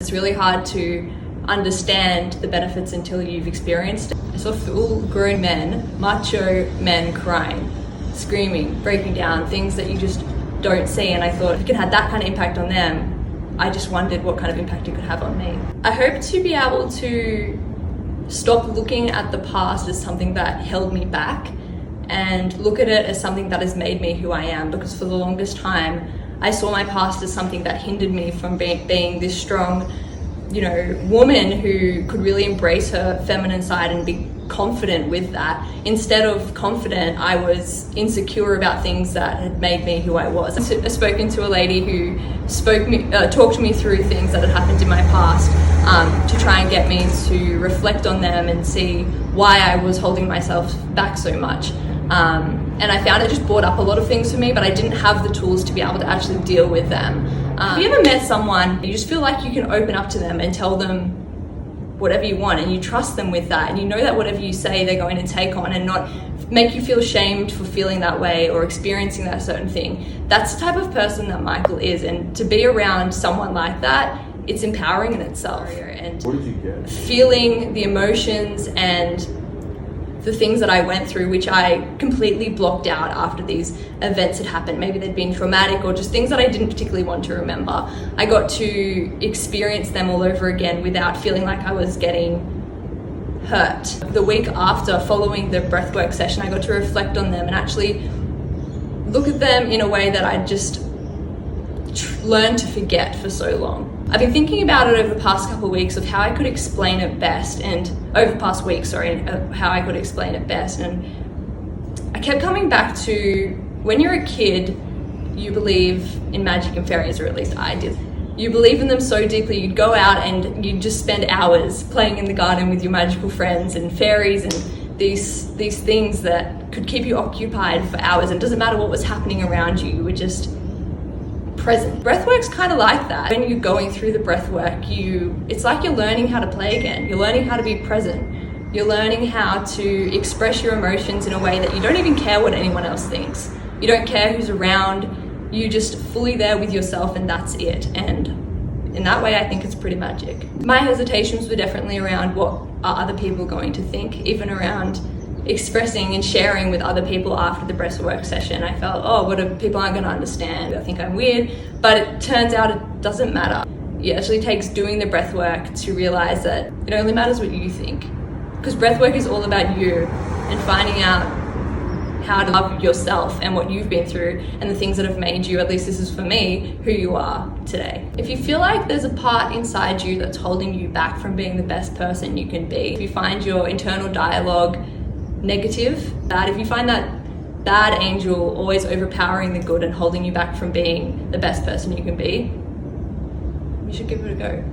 It's really hard to understand the benefits until you've experienced it. I saw full-grown men, macho men crying, screaming, breaking down, things that you just don't see, and I thought if it could have that kind of impact on them, I just wondered what kind of impact it could have on me. I hope to be able to stop looking at the past as something that held me back and look at it as something that has made me who I am, because for the longest time I saw my past as something that hindered me from being this strong, woman who could really embrace her feminine side and be confident with that. Instead of confident, I was insecure about things that had made me who I was. I've spoken to a lady who talked to me through things that had happened in my past to try and get me to reflect on them and see why I was holding myself back so much. And I found it just brought up a lot of things for me, but I didn't have the tools to be able to actually deal with them. Have you ever met someone, you just feel like you can open up to them and tell them whatever you want, and you trust them with that, and you know that whatever you say they're going to take on and not make you feel shamed for feeling that way or experiencing that certain thing? That's the type of person that Michael is, and to be around someone like that, it's empowering in itself. And what did you get? Feeling the emotions and the things that I went through, which I completely blocked out after these events had happened. Maybe they'd been traumatic or just things that I didn't particularly want to remember. I got to experience them all over again without feeling like I was getting hurt. The week after, following the breathwork session, I got to reflect on them and actually look at them in a way that I'd just learned to forget for so long. I've been thinking about it over the past couple of weeks of how I could explain it best, and how I could explain it best. And I kept coming back to, when you're a kid, you believe in magic and fairies, or at least I did. You believe in them so deeply, you'd go out and you'd just spend hours playing in the garden with your magical friends and fairies and these things that could keep you occupied for hours, and it doesn't matter what was happening around you, you were just present. Breathwork's kind of like that. When you're going through the breathwork, it's like you're learning how to play again. You're learning how to be present. You're learning how to express your emotions in a way that you don't even care what anyone else thinks. You don't care who's around. You're just fully there with yourself, and that's it. And in that way, I think it's pretty magic. My hesitations were definitely around what are other people going to think, even around expressing and sharing with other people after the breathwork session. I felt, what if people aren't going to understand? I think I'm weird, but it turns out it doesn't matter. It actually takes doing the breathwork to realize that it only matters what you think, because breathwork is all about you and finding out how to love yourself and what you've been through and the things that have made you, at least this is for me, who you are today. If you feel like there's a part inside you that's holding you back from being the best person you can be, if you find your internal dialogue negative, that if you find that bad angel always overpowering the good and holding you back from being the best person you can be, you should give it a go.